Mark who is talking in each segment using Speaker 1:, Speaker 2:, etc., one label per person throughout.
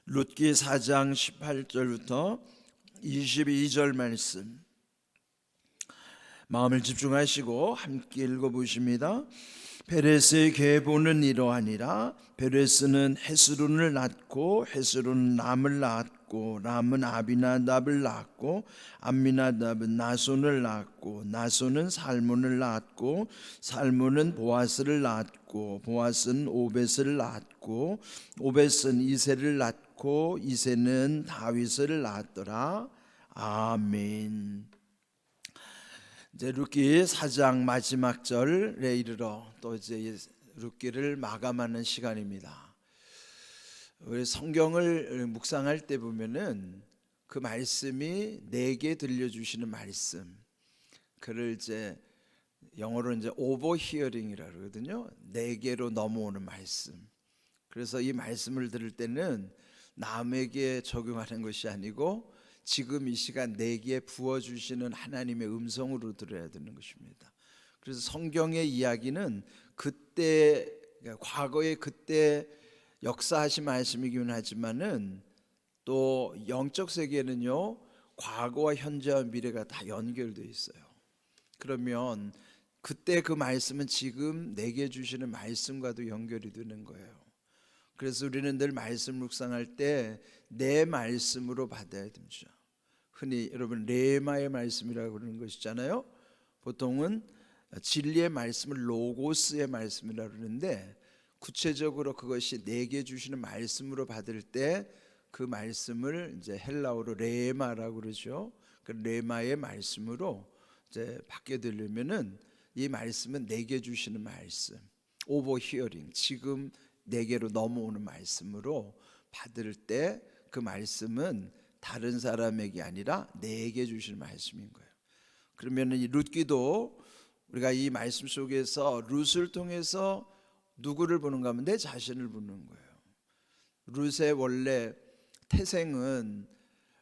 Speaker 1: 룻기 4장 18절부터 22절 말씀 마음을 집중하시고 함께 읽어보십니다. 베레스의 계보는 이러하니라. 베레스는 헤스론을 낳고 헤스론은 람을 낳았고 람은 아비나답을 낳았고 암미나답은 나손을 낳았고 나손은 살몬을 낳았고 살몬은 보아스를 낳았고 보아스는 오벳을 낳았고 오벳은 이새를 낳고 이새는 다윗을 낳았더라. 아멘. 이제 룻기 4장 마지막 절에 이르러 또 이제 룻기를 마감하는 시간입니다. 우리 성경을 묵상할 때 보면은 그 말씀이 내게 들려주시는 말씀, 그를 이제 영어로 이제 오버히어링이라 그러거든요. 내게로 넘어오는 말씀. 그래서 이 말씀을 들을 때는 남에게 적용하는 것이 아니고 지금 이 시간 내게 부어주시는 하나님의 음성으로 들어야 되는 것입니다. 그래서 성경의 이야기는 그때 과거에 그때 역사하신 말씀이긴 하지만은 또 영적 세계는요 과거와 현재와 미래가 다 연결되어 있어요. 그러면 그때 그 말씀은 지금 내게 주시는 말씀과도 연결이 되는 거예요. 그래서 우리는 늘 말씀 묵상할 때 내 말씀으로 받아야 됩니다. 흔히 여러분 레마의 말씀이라고 그러는 것이잖아요. 보통은 진리의 말씀을 로고스의 말씀이라고 그러는데 구체적으로 그것이 내게 주시는 말씀으로 받을 때 그 말씀을 이제 헬라어로 레마라고 그러죠. 그 레마의 말씀으로 이제 받게 되려면은 이 말씀은 내게 주시는 말씀, 오버히어링, 지금 내게로 넘어오는 말씀으로 받을 때 그 말씀은 다른 사람에게 아니라 내게 주시는 말씀인 거예요. 그러면 이 룻기도 우리가 이 말씀 속에서 룻을 통해서 누구를 보는가 하면 내 자신을 보는 거예요. 룻의 원래 태생은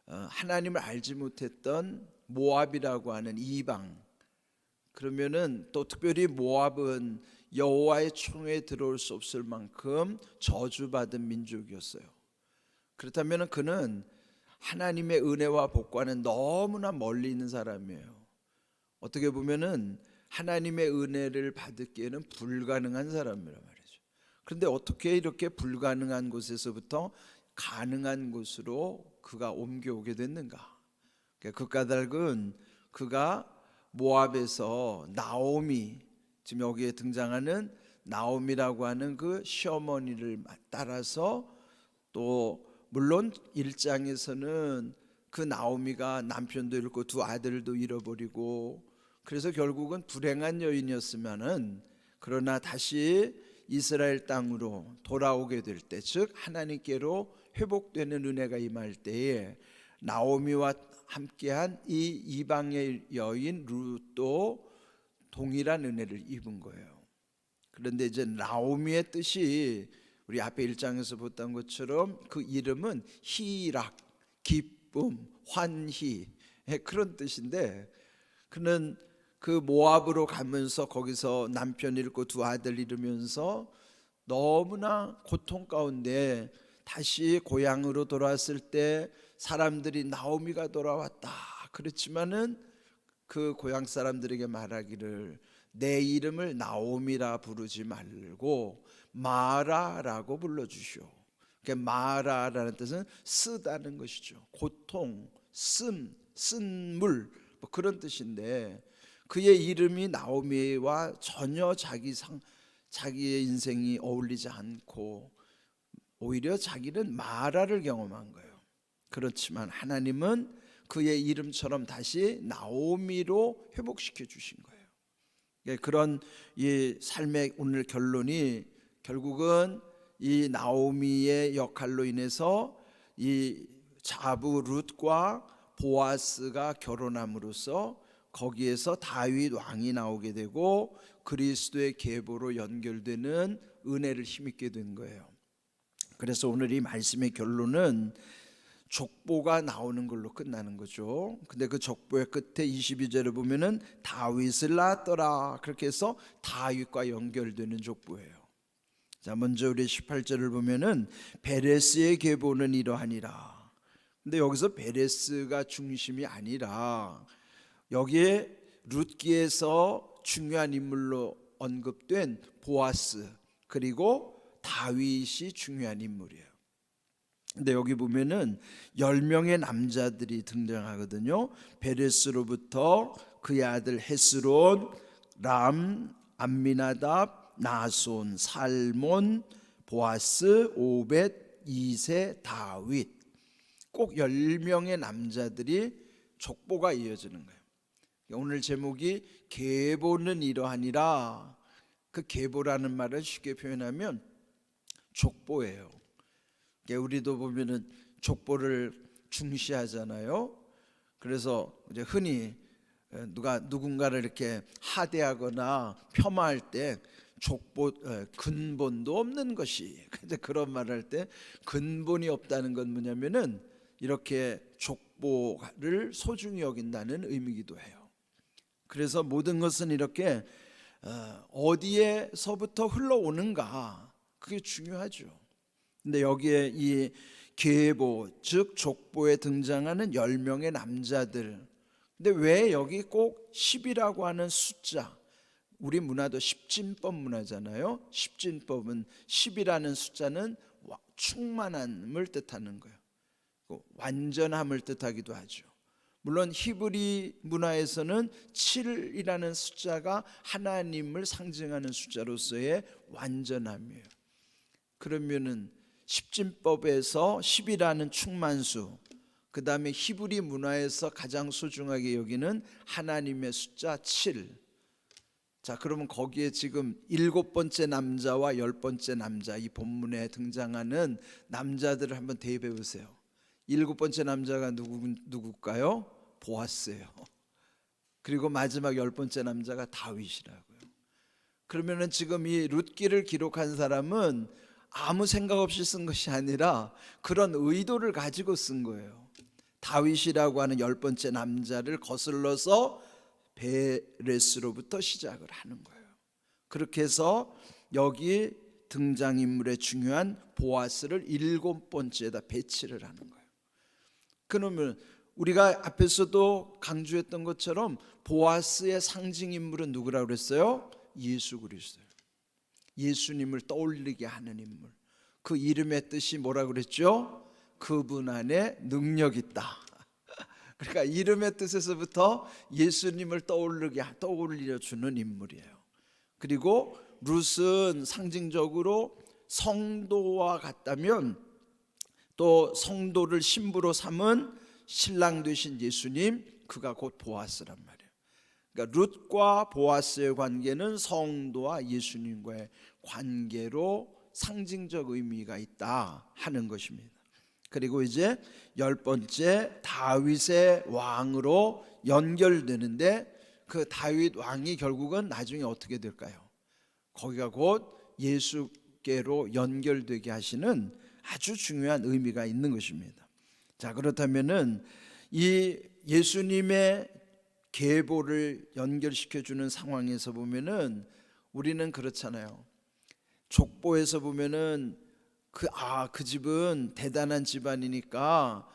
Speaker 1: 하나님을 알지 못했던 모압이라고 하는 이방. 그러면은 또 특별히 모압은 여호와의 총에 들어올 수 없을 만큼 저주받은 민족이었어요. 그렇다면 그는 하나님의 은혜와 복과는 너무나 멀리 있는 사람이에요. 어떻게 보면은 하나님의 은혜를 받기에는 불가능한 사람이란 말이죠. 그런데 어떻게 이렇게 불가능한 곳에서부터 가능한 곳으로 그가 옮겨오게 됐는가? 그 까닭은 그가 모압에서 나오미, 지금 여기에 등장하는 나오미라고 하는 그 시어머니를 따라서 또 물론 1장에서는 그 나오미가 남편도 잃고 두 아들도 잃어버리고 그래서 결국은 불행한 여인이었으면은 그러나 다시 이스라엘 땅으로 돌아오게 될 때, 즉 하나님께로 회복되는 은혜가 임할 때에 나오미와 함께한 이 이방의 여인 룻도 동일한 은혜를 입은 거예요. 그런데 이제 나오미의 뜻이 우리 앞에 1장에서 봤던 것처럼 그 이름은 희락, 기쁨, 환희 그런 뜻인데 그는 그 모압으로 가면서 거기서 남편 잃고 두 아들 잃으면서 너무나 고통 가운데 다시 고향으로 돌아왔을 때 사람들이 나오미가 돌아왔다 그렇지만은 그 고향 사람들에게 말하기를 내 이름을 나오미라 부르지 말고 마라라고 불러주시오. 그러니까 마라라는 뜻은 쓰다는 것이죠. 고통, 쓴 물 뭐 그런 뜻인데 그의 이름이 나오미와 전혀 자기의 인생이 어울리지 않고 오히려 자기는 마라를 경험한 거예요. 그렇지만 하나님은 그의 이름처럼 다시 나오미로 회복시켜 주신 거예요. 그런 이 삶의 오늘 결론이 결국은 이 나오미의 역할로 인해서 이 자부 룻과 보아스가 결혼함으로써 거기에서 다윗 왕이 나오게 되고 그리스도의 계보로 연결되는 은혜를 힘입게 된 거예요. 그래서 오늘 이 말씀의 결론은 족보가 나오는 걸로 끝나는 거죠. 근데 그 족보의 끝에 22절에 보면은 다윗을 낳았더라 그렇게 해서 다윗과 연결되는 족보예요. 자, 먼저 우리 18절을 보면은 베레스의 계보는 이러하니라. 근데 여기서 베레스가 중심이 아니라 여기에 룻기에서 중요한 인물로 언급된 보아스 그리고 다윗이 중요한 인물이에요. 근데 여기 보면은 10명의 남자들이 등장하거든요. 베레스로부터 그의 아들 헤스론, 람, 암미나답, 나손, 살몬, 보아스, 오벳, 이세, 다윗. 꼭 10명의 남자들이 족보가 이어지는 거예요. 오늘 제목이 계보는 이러하니라. 그 계보라는 말을 쉽게 표현하면 족보예요. 우리도 보면은 족보를 중시하잖아요. 그래서 이제 흔히 누군가를 이렇게 하대하거나 폄하할 때 족보 근본도 없는 것이, 근데 그런 말을 할 때 근본이 없다는 건 뭐냐면은 이렇게 족보를 소중히 여긴다는 의미이기도 해요. 그래서 모든 것은 이렇게 어디에서부터 흘러오는가, 그게 중요하죠. 근데 여기에 이 계보 즉 족보에 등장하는 10명의 남자들, 근데 왜 여기 꼭 10이라고 하는 숫자, 우리 문화도 십진법 문화잖아요. 십진법은 10이라는 숫자는 충만함을 뜻하는 거예요. 완전함을 뜻하기도 하죠. 물론 히브리 문화에서는 7이라는 숫자가 하나님을 상징하는 숫자로서의 완전함이에요. 그러면은 십진법에서 10이라는 충만수, 그 다음에 히브리 문화에서 가장 소중하게 여기는 하나님의 숫자 7. 자, 그러면 거기에 지금 7번째 남자와 10번째 남자, 이 본문에 등장하는 남자들을 한번 대입해 보세요. 7번째 남자가 누굴까요? 보아스예요. 그리고 마지막 10번째 남자가 다윗이라고요. 그러면은 지금 이 룻기를 기록한 사람은 아무 생각 없이 쓴 것이 아니라 그런 의도를 가지고 쓴 거예요. 다윗이라고 하는 10번째 남자를 거슬러서 베레스로부터 시작을 하는 거예요. 그렇게 해서 여기 등장인물의 중요한 보아스를 7번째에다 배치를 하는 거예요. 그러면 우리가 앞에서도 강조했던 것처럼 보아스의 상징인물은 누구라고 그랬어요? 예수 그리스도예요. 예수님을 떠올리게 하는 인물. 그 이름의 뜻이 뭐라고 그랬죠? 그분 안에 능력이 있다. 그러니까 이름의 뜻에서부터 예수님을 떠올려주는 인물이에요. 그리고 룻은 상징적으로 성도와 같다면 또 성도를 신부로 삼은 신랑 되신 예수님, 그가 곧 보아스란 말이에요. 그러니까 룻과 보아스의 관계는 성도와 예수님과의 관계로 상징적 의미가 있다 하는 것입니다. 그리고 이제 10번째 다윗의 왕으로 연결되는데, 그 다윗 왕이 결국은 나중에 어떻게 될까요? 거기가 곧 예수께로 연결되게 하시는 아주 중요한 의미가 있는 것입니다. 자, 그렇다면은 이 예수님의 계보를 연결시켜주는 상황에서 보면은 우리는 그렇잖아요. 족보에서 보면은 그 집은 대단한 집안이니까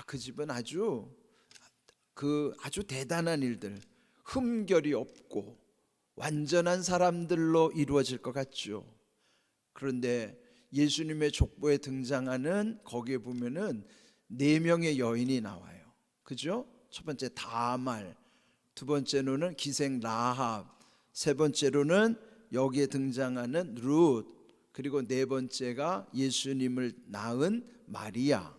Speaker 1: 그 집은 아주 대단한 일들, 흠결이 없고 완전한 사람들로 이루어질 것 같죠. 그런데 예수님의 족보에 등장하는 거기에 보면은 4명의 여인이 나와요. 그죠? 첫 번째 다말, 두 번째로는 기생 라합, 세 번째로는 여기에 등장하는 룻, 그리고 네 번째가 예수님을 낳은 마리아.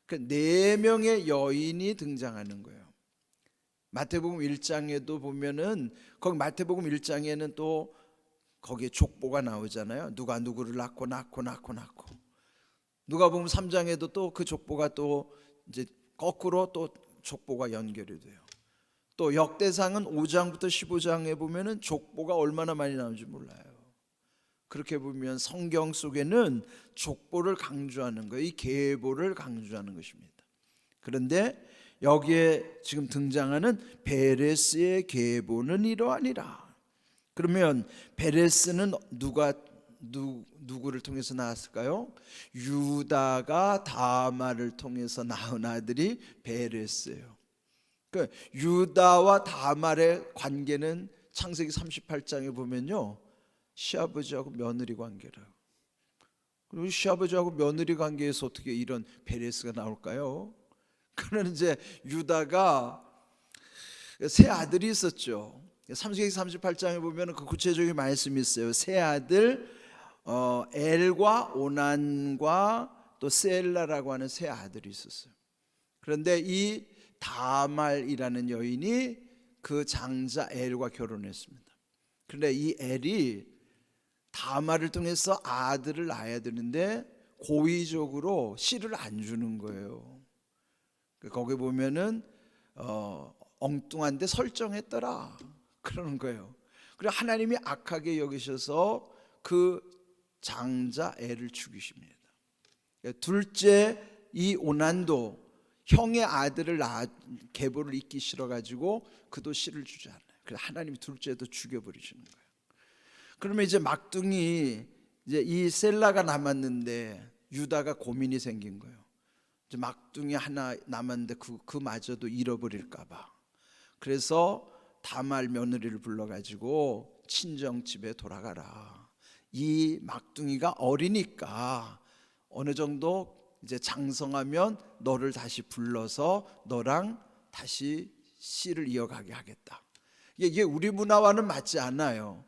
Speaker 1: 그 4명의 여인이 등장하는 거예요. 마태복음 1장에도 보면은 거기 마태복음 1장에는 또 거기에 족보가 나오잖아요. 누가 누구를 낳고. 누가복음 3장에도 또 그 족보가 또 이제 거꾸로 또 족보가 연결이 돼요. 또 역대상은 5장부터 15장에 보면은 족보가 얼마나 많이 나오는지 몰라요. 그렇게 보면 성경 속에는 족보를 강조하는 거예요. 이 계보를 강조하는 것입니다. 그런데 여기에 지금 등장하는 베레스의 계보는 이러하니라. 그러면 베레스는 누가 누구를 통해서 낳았을까요? 유다가 다말을 통해서 낳은 아들이 베레스예요. 그 유다와 다말의 관계는 창세기 38장에 보면요, 시아버지하고 며느리 관계라. 그리고 시아버지하고 며느리 관계에서 어떻게 이런 베레스가 나올까요? 그는 이제 유다가 세 아들이 있었죠. 창세기 38장에 보면 그 구체적인 말씀이 있어요. 세 아들 엘과 오난과 또 셀라라고 하는 세 아들이 있었어요. 그런데 이 다말이라는 여인이 그 장자 엘과 결혼했습니다. 그런데 이 엘이 다말을 통해서 아들을 낳아야 되는데 고의적으로 씨를 안 주는 거예요. 거기 보면은 엉뚱한데 설정했더라 그러는 거예요. 그리고 하나님이 악하게 여기셔서 그 장자 엘을 죽이십니다. 둘째 이 오난도 형의 아들을 계보를 잇기 싫어가지고 그도 씨를 주지 않아요. 그래서 하나님이 둘째도 죽여버리시는 거예요. 그러면 이제 막둥이 이제 이 셀라가 남았는데 유다가 고민이 생긴 거예요. 이제 막둥이 하나 남았는데 그마저도 잃어버릴까봐. 그래서 다말 며느리를 불러가지고 친정 집에 돌아가라. 이 막둥이가 어리니까 어느 정도 이제 장성하면 너를 다시 불러서 너랑 다시 씨를 이어가게 하겠다. 이게 우리 문화와는 맞지 않아요.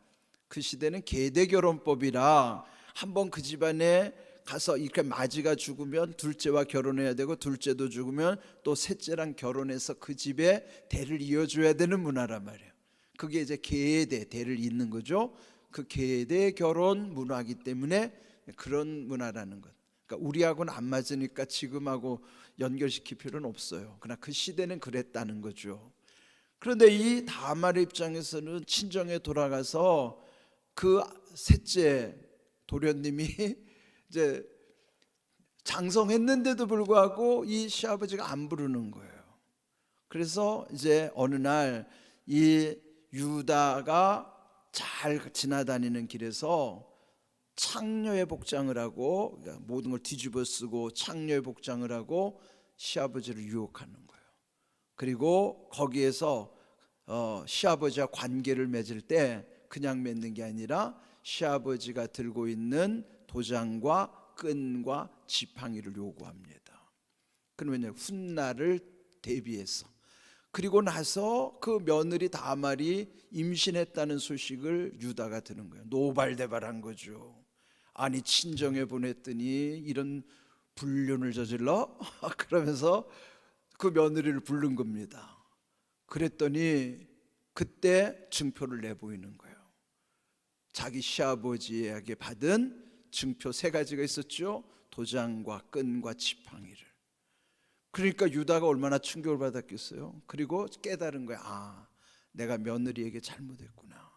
Speaker 1: 그 시대는 계대 결혼법이라 한번 그 집안에 가서 이렇게 맞이가 죽으면 둘째와 결혼해야 되고 둘째도 죽으면 또 셋째랑 결혼해서 그 집에 대를 이어줘야 되는 문화란 말이에요. 그게 이제 계대 대를 잇는 거죠. 그 계대 결혼 문화이기 때문에 그런 문화라는 것. 그러니까 우리하고는 안 맞으니까 지금하고 연결시킬 필요는 없어요. 그러나 그 시대는 그랬다는 거죠. 그런데 이 다말의 입장에서는 친정에 돌아가서 그 셋째 도련님이 이제 장성했는데도 불구하고 이 시아버지가 안 부르는 거예요. 그래서 이제 어느 날 이 유다가 잘 지나다니는 길에서 창녀의 복장을 하고, 그러니까 모든 걸 뒤집어 쓰고 창녀의 복장을 하고 시아버지를 유혹하는 거예요. 그리고 거기에서 시아버지와 관계를 맺을 때 그냥 맺는 게 아니라 시아버지가 들고 있는 도장과 끈과 지팡이를 요구합니다. 그러면 훗날을 대비해서. 그리고 나서 그 며느리 다말이 임신했다는 소식을 유다가 듣는 거예요. 노발대발한 거죠. 아니 친정에 보냈더니 이런 불륜을 저질러? 그러면서 그 며느리를 부른 겁니다. 그랬더니 그때 증표를 내보이는 거예요. 자기 시아버지에게 받은 증표 세 가지가 있었죠. 도장과 끈과 지팡이를. 그러니까 유다가 얼마나 충격을 받았겠어요. 그리고 깨달은 거야. 아, 내가 며느리에게 잘못했구나.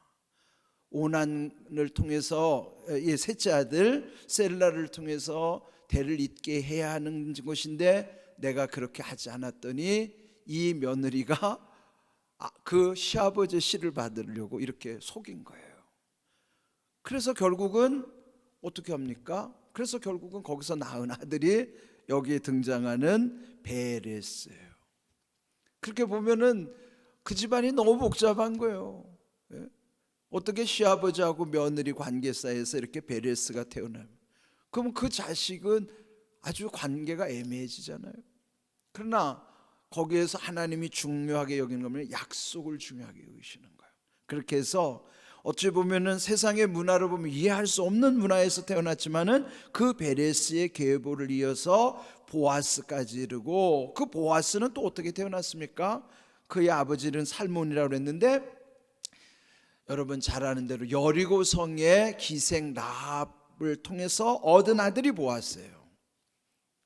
Speaker 1: 오난을 통해서 이 셋째 아들 셀라를 통해서 대를 잇게 해야 하는 것인데 내가 그렇게 하지 않았더니 이 며느리가 그 시아버지의 씨를 받으려고 이렇게 속인 거예요. 그래서 결국은 어떻게 합니까? 그래서 결국은 거기서 낳은 아들이 여기에 등장하는 베레스예요. 그렇게 보면은 그 집안이 너무 복잡한 거예요. 어떻게 시아버지하고 며느리 관계 사이에서 이렇게 베레스가 태어나요? 그럼 그 자식은 아주 관계가 애매해지잖아요. 그러나 거기에서 하나님이 중요하게 여기는 거면 약속을 중요하게 여기시는 거예요. 그렇게 해서 어찌 보면은 세상의 문화를 보면 이해할 수 없는 문화에서 태어났지만은 그 베레스의 계보를 이어서 보아스까지 이르고, 그 보아스는 또 어떻게 태어났습니까? 그의 아버지는 살몬이라고 했는데 여러분 잘 아는 대로 여리고 성의 기생 라합을 통해서 얻은 아들이 보아스예요.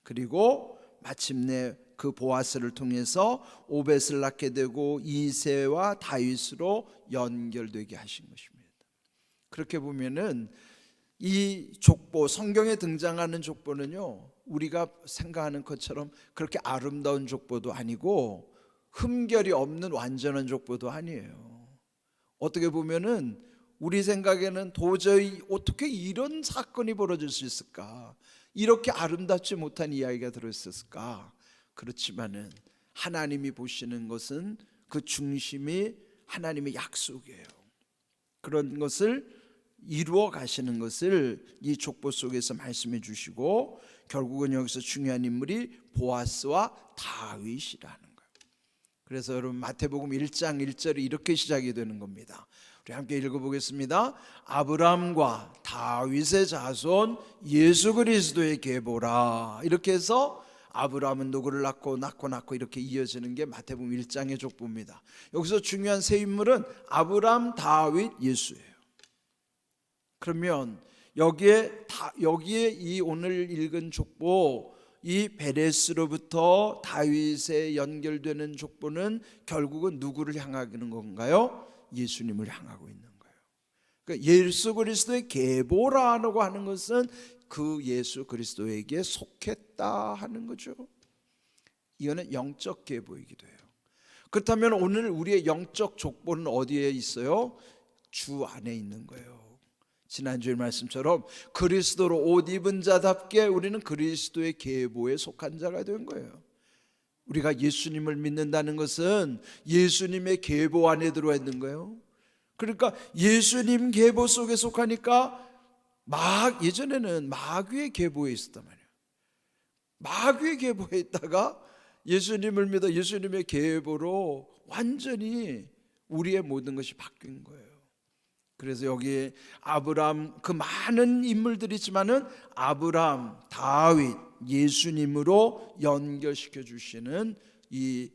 Speaker 1: 그리고 마침내 그 보아스를 통해서 오벳을 낳게 되고 이새와 다윗으로 연결되게 하신 것입니다. 그렇게 보면은 이 족보, 성경에 등장하는 족보는요, 우리가 생각하는 것처럼 그렇게 아름다운 족보도 아니고 흠결이 없는 완전한 족보도 아니에요. 어떻게 보면은 우리 생각에는 도저히 어떻게 이런 사건이 벌어질 수 있을까? 이렇게 아름답지 못한 이야기가 들어있었을까? 그렇지만은 하나님이 보시는 것은 그 중심이 하나님의 약속이에요. 그런 것을 이루어 가시는 것을 이 족보 속에서 말씀해 주시고, 결국은 여기서 중요한 인물이 보아스와 다윗이라는 거예요. 그래서 여러분 마태복음 1장 1절이 이렇게 시작이 되는 겁니다. 우리 함께 읽어보겠습니다. 아브람과 다윗의 자손 예수 그리스도의 계보라. 이렇게 해서 아브라함은 누구를 낳고 이렇게 이어지는 게 마태복음 1장의 족보입니다. 여기서 중요한 세 인물은 아브라함, 다윗, 예수예요. 그러면 여기에 이 오늘 읽은 족보, 이 베레스로부터 다윗에 연결되는 족보는 결국은 누구를 향하는 건가요? 예수님을 향하고 있는 거예요. 그러니까 예수 그리스도의 계보라고 하는 것은 그 예수 그리스도에게 속했다 하는 거죠. 이거는 영적 계보이기도 해요. 그렇다면 오늘 우리의 영적 족보는 어디에 있어요? 주 안에 있는 거예요. 지난주의 말씀처럼 그리스도로 옷 입은 자답게 우리는 그리스도의 계보에 속한 자가 된 거예요. 우리가 예수님을 믿는다는 것은 예수님의 계보 안에 들어와 있는 거예요. 그러니까 예수님 계보 속에 속하니까 예전에는 마귀의 계보에 있었단 말이에요. 마귀의 계보에 있다가 예수님을 믿어 예수님의 계보로 완전히 우리의 모든 것이 바뀐 거예요. 그래서 여기 아브람, 그 많은 인물들이 있지만은 아브람, 다윗, 예수님으로 연결시켜 주시는 이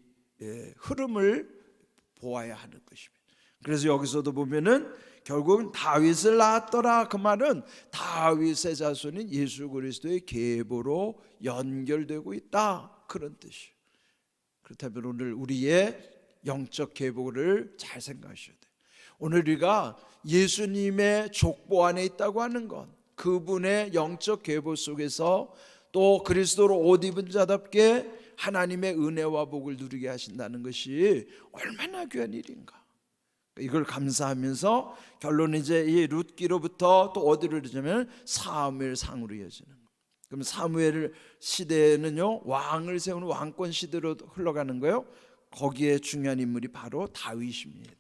Speaker 1: 흐름을 보아야 하는 것입니다. 그래서 여기서도 보면은 결국은 다윗을 낳았더라, 그 말은 다윗의 자손인 예수 그리스도의 계보로 연결되고 있다, 그런 뜻이에요. 그렇다면 오늘 우리의 영적 계보를 잘 생각하셔야 돼요. 오늘 우리가 예수님의 족보 안에 있다고 하는 것, 그분의 영적 계보 속에서 또 그리스도로 옷 입은 자답게 하나님의 은혜와 복을 누리게 하신다는 것이 얼마나 귀한 일인가. 이걸 감사하면서 결론은 이제 이 룻기로부터 또 어디로 이르자면 사무엘상으로 이어지는 거예요. 그럼 사무엘 시대는요, 왕을 세우는 왕권 시대로 흘러가는 거예요. 거기에 중요한 인물이 바로 다윗입니다.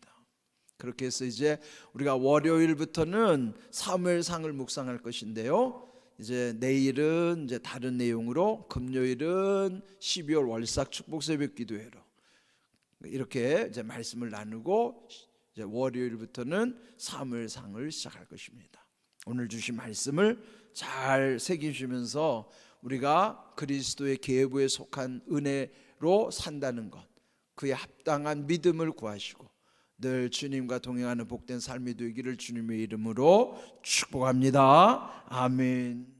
Speaker 1: 그렇게 해서 이제 우리가 월요일부터는 사무엘상을 묵상할 것인데요, 이제 내일은 이제 다른 내용으로, 금요일은 12월 월삭 축복 새벽 기도회로 이렇게 이제 말씀을 나누고, 이제 월요일부터는 사무엘상을 시작할 것입니다. 오늘 주신 말씀을 잘 새기시면서 우리가 그리스도의 계보에 속한 은혜로 산다는 것, 그에 합당한 믿음을 구하시고 늘 주님과 동행하는 복된 삶이 되기를 주님의 이름으로 축복합니다. 아멘.